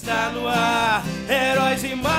Está no ar, Heróis e Mais.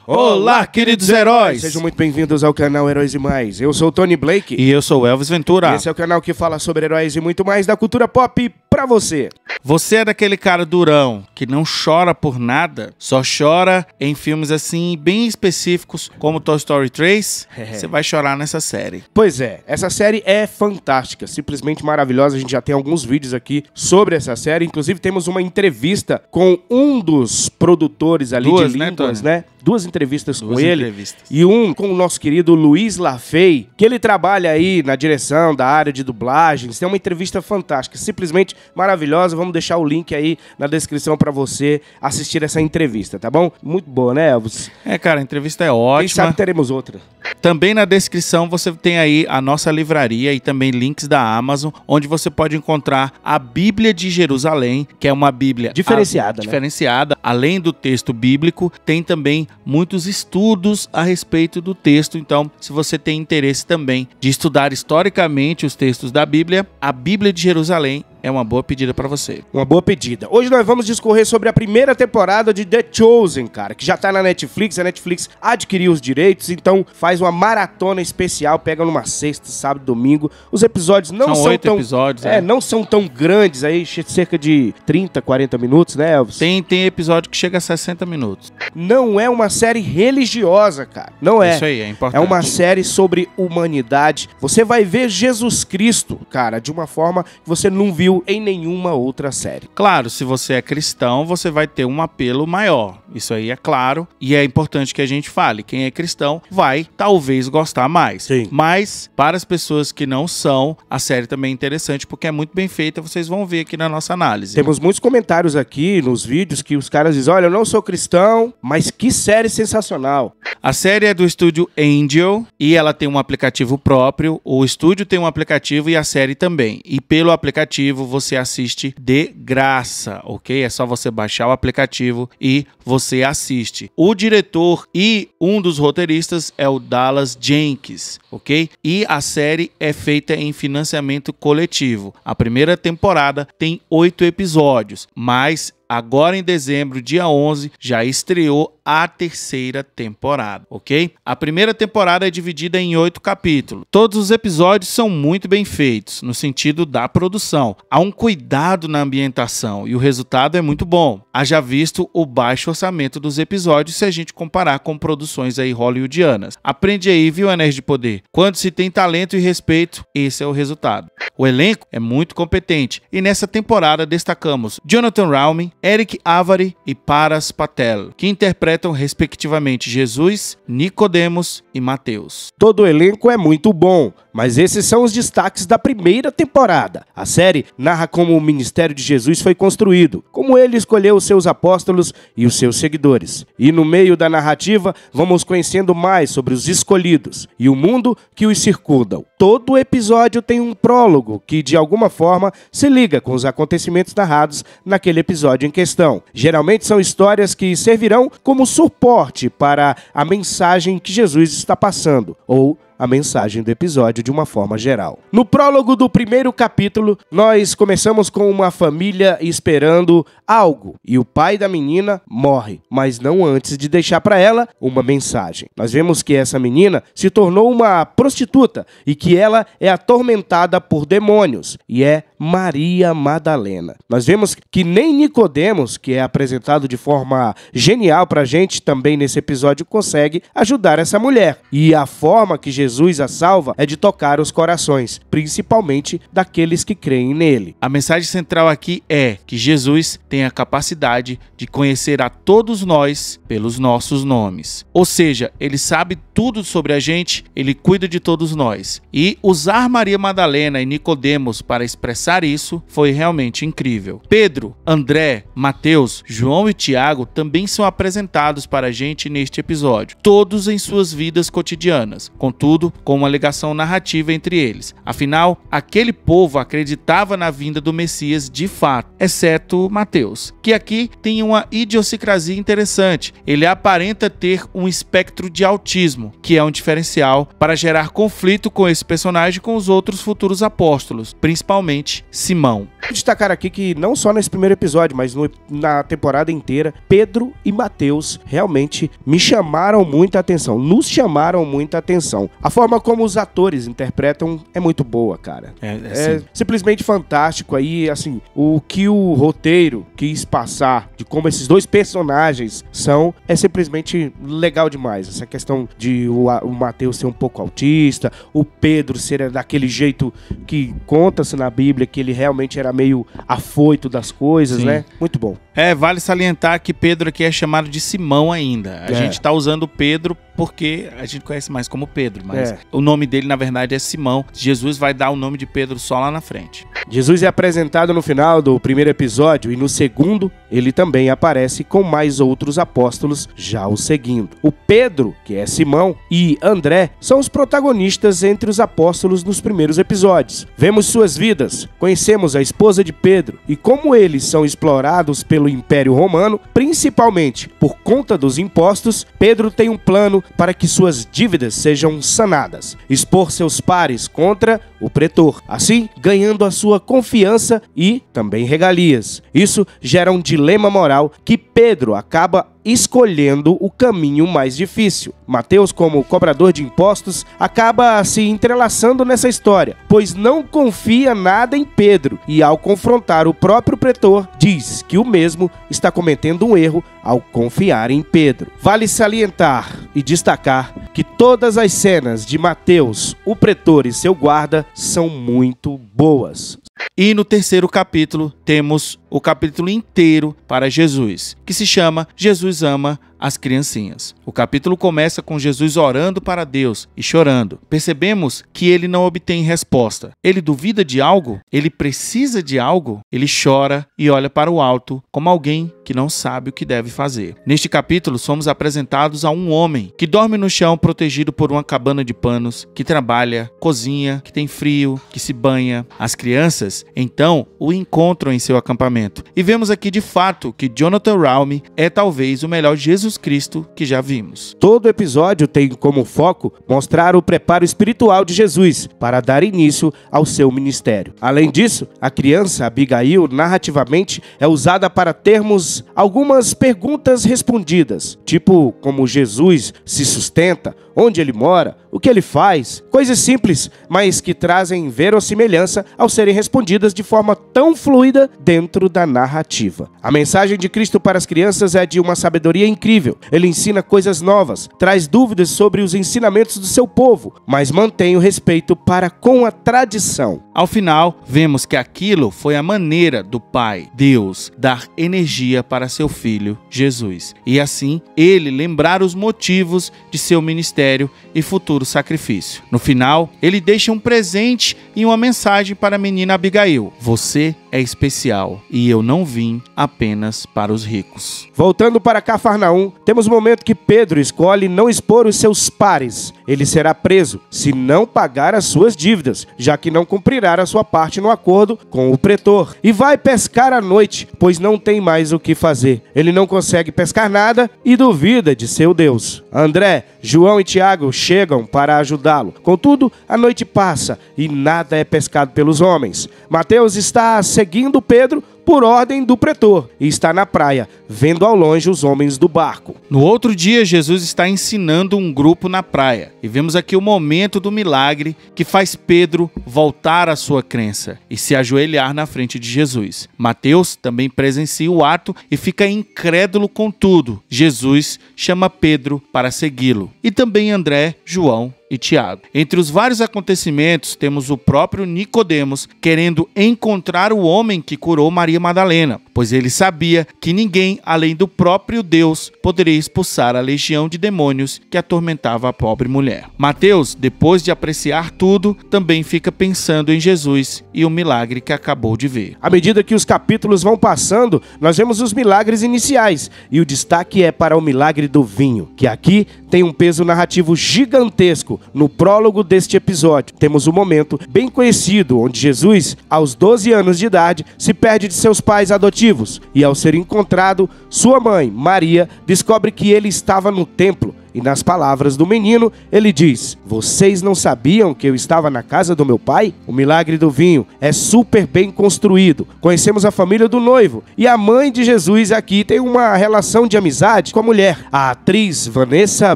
Olá, queridos heróis! Sejam muito bem-vindos ao canal Heróis e Mais. Eu sou o Tony Blake. E eu sou o Elvis Ventura. E esse é o canal que fala sobre heróis e muito mais da cultura pop pra você. Você é daquele cara durão que não chora por nada, só chora em filmes assim bem específicos como Toy Story 3? Você vai chorar nessa série. Pois é, essa série é fantástica, simplesmente maravilhosa. A gente já tem alguns vídeos aqui sobre essa série. Inclusive temos uma entrevista com um dos produtores ali de línguas, né? Duas entrevistas com ele. E um com o nosso querido Luiz Lafay, que ele trabalha aí na direção da área de dublagens. Tem uma entrevista fantástica, simplesmente maravilhosa. Vamos deixar o link aí na descrição pra você assistir essa entrevista, tá bom? Muito boa, né, Elvis? É, cara, a entrevista é ótima. Quem sabe teremos outra. Também na descrição você tem aí a nossa livraria e também links da Amazon, onde você pode encontrar a Bíblia de Jerusalém, que é uma Bíblia diferenciada, né? Diferenciada. Além do texto bíblico, tem também muitos estudos a respeito do texto. Então, se você tem interesse também de estudar historicamente os textos da Bíblia, a Bíblia de Jerusalém é uma boa pedida pra você. Uma boa pedida. Hoje nós vamos discorrer sobre a primeira temporada de The Chosen, cara, que já tá na Netflix. A Netflix adquiriu os direitos, então faz uma maratona especial, pega numa sexta, sábado, domingo. Os episódios não são 8 tão... episódios, não são tão grandes aí, cerca de 30, 40 minutos, né, Elvis? Tem episódio que chega a 60 minutos. Não é uma série religiosa, cara. Não é. Isso aí, é importante. É uma série sobre humanidade. Você vai ver Jesus Cristo, cara, de uma forma que você não viu em nenhuma outra série. Claro, se você é cristão, você vai ter um apelo maior. Isso aí é claro. E é importante que a gente fale. Quem é cristão vai, talvez, gostar mais. Sim. Mas, para as pessoas que não são, a série também é interessante porque é muito bem feita. Vocês vão ver aqui na nossa análise. Temos muitos comentários aqui nos vídeos que os caras dizem, olha, eu não sou cristão, mas que série sensacional. A série é do estúdio Angel e ela tem um aplicativo próprio. O estúdio tem um aplicativo e a série também. E pelo aplicativo você assiste de graça, ok? É só você baixar o aplicativo e você assiste. O diretor e um dos roteiristas é o Dallas Jenkins, ok? E a série é feita em financiamento coletivo. A primeira temporada tem 8 episódios, mas agora em dezembro, dia 11, já estreou a terceira temporada, ok? A primeira temporada é dividida em 8 capítulos. Todos os episódios são muito bem feitos, no sentido da produção. Há um cuidado na ambientação e o resultado é muito bom. Haja visto o baixo orçamento dos episódios se a gente comparar com produções aí hollywoodianas. Aprende aí, viu, Anéis de Poder? Quando se tem talento e respeito, esse é o resultado. O elenco é muito competente e nessa temporada destacamos Jonathan Rowling, Eric Avari e Paras Patel, que interpretam respectivamente Jesus, Nicodemos e Mateus. Todo o elenco é muito bom, mas esses são os destaques da primeira temporada. A série narra como o ministério de Jesus foi construído, como ele escolheu os seus apóstolos e os seus seguidores. E no meio da narrativa, vamos conhecendo mais sobre os escolhidos e o mundo que os circundam. Todo episódio tem um prólogo que, de alguma forma, se liga com os acontecimentos narrados naquele episódio em questão. Geralmente são histórias que servirão como suporte para a mensagem que Jesus está passando, ou a mensagem do episódio de uma forma geral. No prólogo do primeiro capítulo, nós começamos com uma família esperando algo e o pai da menina morre, mas não antes de deixar para ela uma mensagem. Nós vemos que essa menina se tornou uma prostituta e que ela é atormentada por demônios e é Maria Madalena. Nós vemos que nem Nicodemos, que é apresentado de forma genial pra gente também nesse episódio, consegue ajudar essa mulher. E a forma que Jesus a salva é de tocar os corações, principalmente daqueles que creem nele. A mensagem central aqui é que Jesus tem a capacidade de conhecer a todos nós pelos nossos nomes. Ou seja, ele sabe tudo sobre a gente, ele cuida de todos nós. E usar Maria Madalena e Nicodemos para expressar isso foi realmente incrível. Pedro, André, Mateus, João e Tiago também são apresentados para a gente neste episódio, todos em suas vidas cotidianas, contudo com uma ligação narrativa entre eles. Afinal, aquele povo acreditava na vinda do Messias de fato, exceto Mateus, que aqui tem uma idiosincrasia interessante. Ele aparenta ter um espectro de autismo, que é um diferencial para gerar conflito com esse personagem e com os outros futuros apóstolos, principalmente simplesmente Simão. Vou destacar aqui que não só nesse primeiro episódio, mas na temporada inteira, Pedro e Mateus realmente me chamaram muita atenção, nos chamaram muita atenção. A forma como os atores interpretam é muito boa, cara. É simplesmente fantástico aí, assim, o que o roteiro quis passar de como esses dois personagens são, é simplesmente legal demais. Essa questão de o Mateus ser um pouco autista, o Pedro ser daquele jeito que conta-se na Bíblia, que ele realmente era meio afoito das coisas, sim, né? Muito bom. Vale salientar que Pedro aqui é chamado de Simão ainda. A gente tá usando Pedro porque a gente conhece mais como Pedro, mas o nome dele, na verdade, é Simão. Jesus vai dar o nome de Pedro só lá na frente. Jesus é apresentado no final do primeiro episódio e no segundo, ele também aparece com mais outros apóstolos já o seguindo. O Pedro, que é Simão, e André são os protagonistas entre os apóstolos nos primeiros episódios. Vemos suas vidas, conhecemos a esposa de Pedro e como eles são explorados pelo Império Romano, principalmente por conta dos impostos. Pedro tem um plano para que suas dívidas sejam sanadas, expor seus pares contra o pretor, assim ganhando a sua confiança e também regalias. Isso gera um dilema moral que Pedro acaba escolhendo o caminho mais difícil. Mateus, como cobrador de impostos, acaba se entrelaçando nessa história, pois não confia nada em Pedro e, ao confrontar o próprio pretor, diz que o mesmo está cometendo um erro ao confiar em Pedro. Vale salientar e destacar que todas as cenas de Mateus, o pretor e seu guarda são muito boas. E no terceiro capítulo, temos o capítulo inteiro para Jesus, que se chama Jesus ama as criancinhas. O capítulo começa com Jesus orando para Deus e chorando. Percebemos que ele não obtém resposta. Ele duvida de algo? Ele precisa de algo? Ele chora e olha para o alto como alguém que não sabe o que deve fazer. Neste capítulo, somos apresentados a um homem que dorme no chão protegido por uma cabana de panos, que trabalha, cozinha, que tem frio, que se banha. As crianças, então, o encontram em seu acampamento. E vemos aqui de fato que Jonathan Raume é talvez o melhor Jesus Cristo que já vimos. Todo episódio tem como foco mostrar o preparo espiritual de Jesus para dar início ao seu ministério. Além disso, a criança Abigail narrativamente é usada para termos algumas perguntas respondidas, tipo como Jesus se sustenta, onde ele mora, o que ele faz, coisas simples, mas que trazem verossimilhança ao serem respondidas de forma tão fluida dentro da narrativa. A mensagem de Cristo para as crianças é de uma sabedoria incrível. Ele ensina coisas novas, traz dúvidas sobre os ensinamentos do seu povo, mas mantém o respeito para com a tradição. Ao final, vemos que aquilo foi a maneira do Pai, Deus, dar energia para seu Filho, Jesus. E assim, ele lembrar os motivos de seu ministério e futuro sacrifício. No final, ele deixa um presente e uma mensagem para a menina Abigail. Você é especial e eu não vim apenas para os ricos. Voltando para Cafarnaum, temos o momento que Pedro escolhe não expor os seus pares. Ele será preso se não pagar as suas dívidas, já que não cumprirá a sua parte no acordo com o pretor. E vai pescar à noite, pois não tem mais o que fazer. Ele não consegue pescar nada e duvida de seu Deus. André, João e Tiago chegam para ajudá-lo. Contudo, a noite passa e nada é pescado pelos homens. Mateus está seguindo Pedro por ordem do pretor e está na praia, vendo ao longe os homens do barco. No outro dia, Jesus está ensinando um grupo na praia e vemos aqui o momento do milagre que faz Pedro voltar à sua crença e se ajoelhar na frente de Jesus. Mateus também presencia o ato e fica incrédulo com tudo. Jesus chama Pedro para segui-lo e também André, João e Tiago. Entre os vários acontecimentos, temos o próprio Nicodemos querendo encontrar o homem que curou Maria Madalena, pois ele sabia que ninguém, além do próprio Deus, poderia expulsar a legião de demônios que atormentava a pobre mulher. Mateus, depois de apreciar tudo, também fica pensando em Jesus e o milagre que acabou de ver. À medida que os capítulos vão passando, nós vemos os milagres iniciais, e o destaque é para o milagre do vinho, que aqui tem um peso narrativo gigantesco. No prólogo deste episódio, temos um momento bem conhecido, onde Jesus, aos 12 anos de idade, se perde de seus pais adotivos, e ao ser encontrado, sua mãe, Maria, descobre que ele estava no templo E nas palavras do menino, ele diz: vocês não sabiam que eu estava na casa do meu pai? O milagre do vinho é super bem construído. Conhecemos a família do noivo e a mãe de Jesus aqui tem uma relação de amizade com a mulher. A atriz Vanessa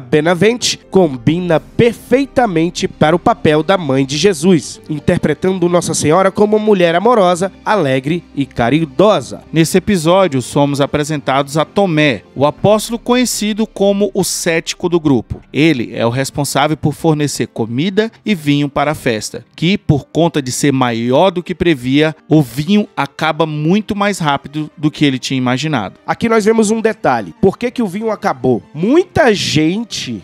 Benavente combina perfeitamente para o papel da mãe de Jesus, interpretando Nossa Senhora como uma mulher amorosa, alegre e caridosa. Nesse episódio, somos apresentados a Tomé, o apóstolo conhecido como o cético do grupo. Ele é o responsável por fornecer comida e vinho para a festa, que, por conta de ser maior do que previa, o vinho acaba muito mais rápido do que ele tinha imaginado. Aqui nós vemos um detalhe. Por que o vinho acabou? Muita gente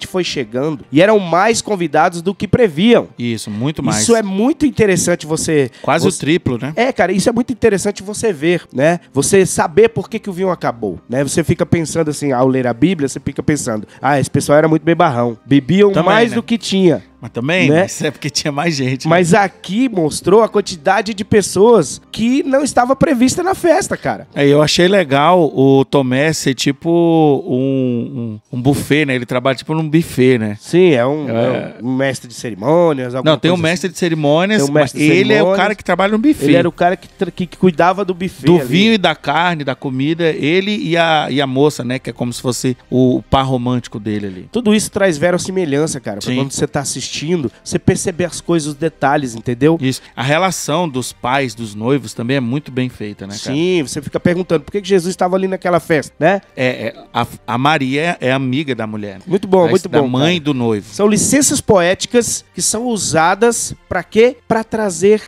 foi chegando e eram mais convidados do que previam. Isso, muito mais. Isso é muito interessante você... Quase o triplo, né? Cara, isso é muito interessante você ver, né? Você saber por que o vinho acabou, né? Você fica pensando assim, ao ler a Bíblia, você fica pensando, esse pessoal era muito bebarrão. Bebiam também, mais né? do que tinha. Mas também, né? Isso é porque tinha mais gente. Mas aqui mostrou a quantidade de pessoas que não estava prevista na festa, cara. Eu achei legal o Tomé ser tipo um buffet, né? Ele trabalha tipo num buffet, né? Sim, é um mestre de cerimônias. Não, tem um mestre de cerimônias, mas ele é o cara que trabalha no buffet. Ele era o cara que cuidava do buffet. Do vinho e da carne, da comida, ele e a moça, né? Que é como se fosse o par romântico dele ali. Tudo isso traz verossimilhança, cara. Pra quando você tá assistindo, você perceber as coisas, os detalhes, entendeu? Isso. A relação dos pais, dos noivos também é muito bem feita, né, cara? Sim, você fica perguntando por que Jesus estava ali naquela festa, né? A Maria é amiga da mulher. Muito bom, muito bom. Da mãe, cara, do noivo. São licenças poéticas que são usadas pra quê? Pra trazer...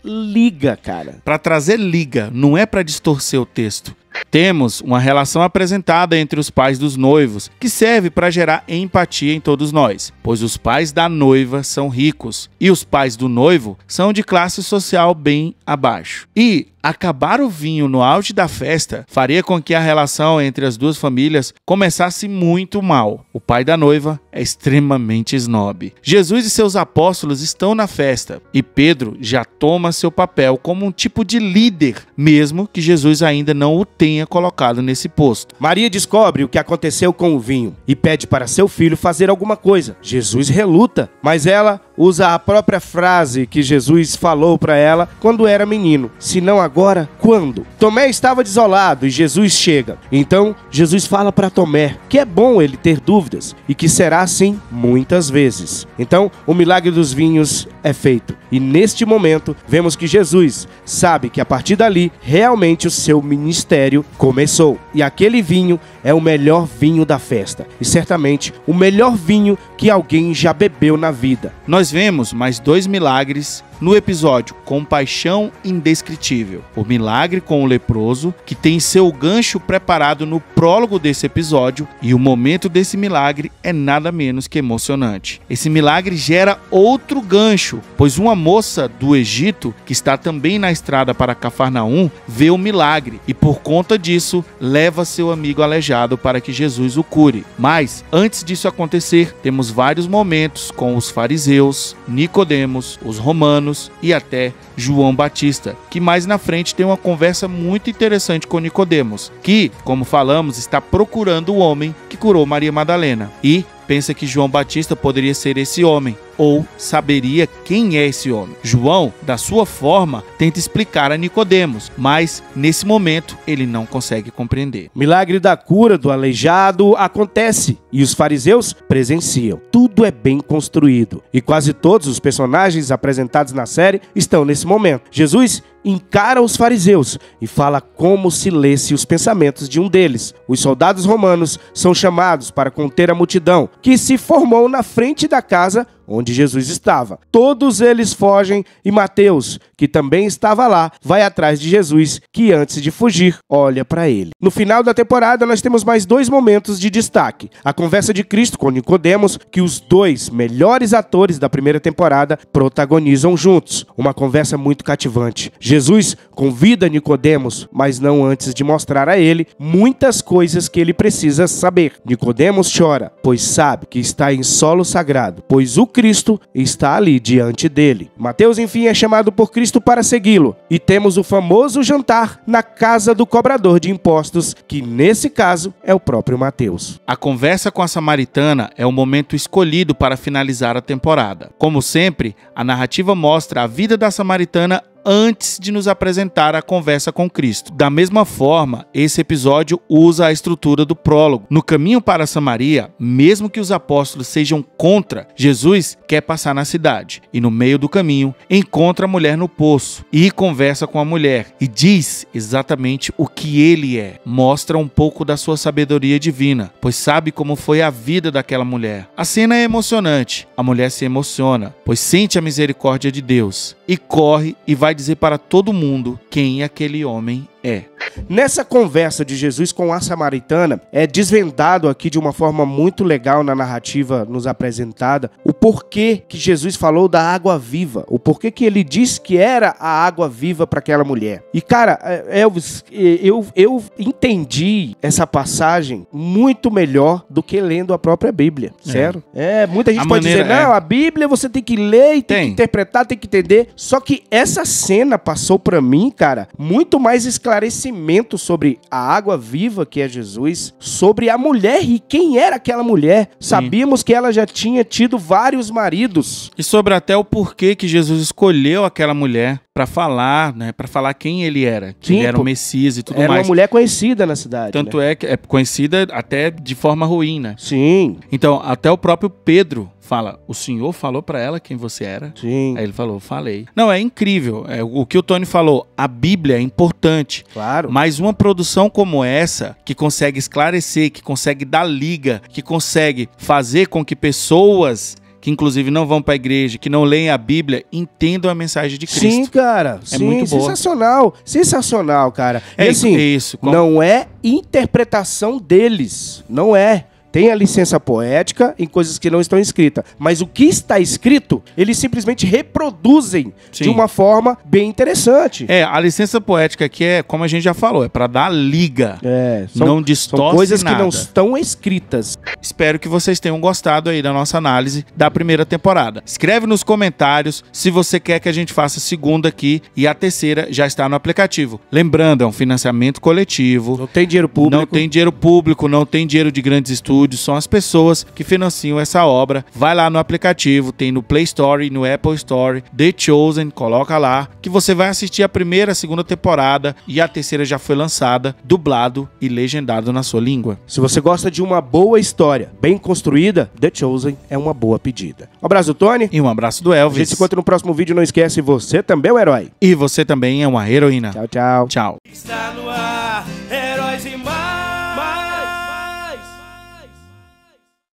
liga, cara. Pra trazer liga, não é pra distorcer o texto. Temos uma relação apresentada entre os pais dos noivos, que serve para gerar empatia em todos nós, pois os pais da noiva são ricos e os pais do noivo são de classe social bem abaixo. E acabar o vinho no auge da festa faria com que a relação entre as duas famílias começasse muito mal. O pai da noiva é extremamente snob. Jesus e seus apóstolos estão na festa e Pedro já toma seu papel como um tipo de líder, mesmo que Jesus ainda não o tenha colocado nesse posto. Maria descobre o que aconteceu com o vinho e pede para seu filho fazer alguma coisa. Jesus reluta, mas ela usa a própria frase que Jesus falou para ela quando era menino. Se não agora, quando? Tomé estava desolado e Jesus chega. Então, Jesus fala para Tomé que é bom ele ter dúvidas e que será assim muitas vezes. Então, o milagre dos vinhos é feito. E neste momento, vemos que Jesus sabe que a partir dali, realmente o seu ministério começou. E aquele vinho é o melhor vinho da festa. E certamente o melhor vinho que alguém já bebeu na vida. Nós vemos mais 2 milagres no episódio Compaixão Indescritível. O milagre com o leproso, que tem seu gancho preparado no prólogo desse episódio, e o momento desse milagre é nada menos que emocionante. Esse milagre gera outro gancho, pois uma moça do Egito, que está também na estrada para Cafarnaum, vê o milagre e por conta disso leva seu amigo aleijado para que Jesus o cure. Mas antes disso acontecer, temos vários momentos com os fariseus, Nicodemos, os romanos e até João Batista, que mais na frente tem uma conversa muito interessante com Nicodemos, que, como falamos, está procurando o homem que curou Maria Madalena e pensa que João Batista poderia ser esse homem, ou saberia quem é esse homem. João, da sua forma, tenta explicar a Nicodemos, mas nesse momento ele não consegue compreender. O milagre da cura do aleijado acontece e os fariseus presenciam. Tudo é bem construído e quase todos os personagens apresentados na série estão nesse momento. Jesus encara os fariseus e fala como se lesse os pensamentos de um deles. Os soldados romanos são chamados para conter a multidão que se formou na frente da casa onde Jesus estava. Todos eles fogem e Mateus, que também estava lá, vai atrás de Jesus, que antes de fugir, olha para ele. No final da temporada, nós temos mais 2 momentos de destaque. A conversa de Cristo com Nicodemos, que os 2 melhores atores da primeira temporada protagonizam juntos. Uma conversa muito cativante. Jesus convida Nicodemos, mas não antes de mostrar a ele muitas coisas que ele precisa saber. Nicodemos chora, pois sabe que está em solo sagrado, pois o Cristo está ali diante dele. Mateus, enfim, é chamado por Cristo para segui-lo. E temos o famoso jantar na casa do cobrador de impostos, que nesse caso é o próprio Mateus. A conversa com a samaritana é o momento escolhido para finalizar a temporada. Como sempre, a narrativa mostra a vida da samaritana antes de nos apresentar a conversa com Cristo. Da mesma forma, esse episódio usa a estrutura do prólogo. No caminho para Samaria, mesmo que os apóstolos sejam contra, Jesus quer passar na cidade e no meio do caminho encontra a mulher no poço e conversa com a mulher e diz exatamente o que ele é. Mostra um pouco da sua sabedoria divina, pois sabe como foi a vida daquela mulher. A cena é emocionante. A mulher se emociona, pois sente a misericórdia de Deus e corre e vai dizer para todo mundo quem aquele homem é. Nessa conversa de Jesus com a samaritana, é desvendado aqui de uma forma muito legal na narrativa nos apresentada o porquê que Jesus falou da água viva, o porquê que ele disse que era a água viva para aquela mulher. E cara, Elvis, eu entendi essa passagem muito melhor do que lendo a própria Bíblia, sério? Muita gente pode dizer, não, a Bíblia você tem que ler e tem que interpretar, tem que entender. Só que essa cena passou para mim, cara, muito mais esclarecimento sobre a água viva que é Jesus, sobre a mulher e quem era aquela mulher. Sabíamos que ela já tinha tido vários maridos. E sobre até o porquê que Jesus escolheu aquela mulher para falar, né, para falar quem ele era, que ele era o Messias e tudo mais. Era uma mulher conhecida na cidade. Tanto é que é conhecida até de forma ruim, né? Sim. Então, até o próprio Pedro fala, o senhor falou pra ela quem você era? Sim. Aí ele falou, falei. Não, é incrível. O que o Tony falou, a Bíblia é importante. Claro. Mas uma produção como essa, que consegue esclarecer, que consegue dar liga, que consegue fazer com que pessoas que inclusive não vão para a igreja, que não leem a Bíblia, entendam a mensagem de Cristo. Sim, cara. É muito boa. Sensacional. Sensacional, cara. É e assim, isso. Não é interpretação deles. Não é. Tem a licença poética em coisas que não estão escritas. Mas o que está escrito, eles simplesmente reproduzem de uma forma bem interessante. A licença poética aqui é, como a gente já falou, é para dar liga. Não distorce nada. São coisas que não estão escritas. Espero que vocês tenham gostado aí da nossa análise da primeira temporada. Escreve nos comentários se você quer que a gente faça a segunda aqui e a terceira já está no aplicativo. Lembrando, é um financiamento coletivo. Não tem dinheiro público. Não tem dinheiro público, não tem dinheiro de grandes estúdios. São as pessoas que financiam essa obra. Vai lá no aplicativo, tem no Play Store e no Apple Store, The Chosen, coloca lá, que você vai assistir a primeira, a segunda temporada e a terceira já foi lançada, dublado e legendado na sua língua. Se você gosta de uma boa história, bem construída, The Chosen é uma boa pedida. Um abraço do Tony. E um abraço do Elvis. A gente se encontra no próximo vídeo, não esquece, você também é um herói. E você também é uma heroína. Tchau, tchau. Tchau. Está no ar.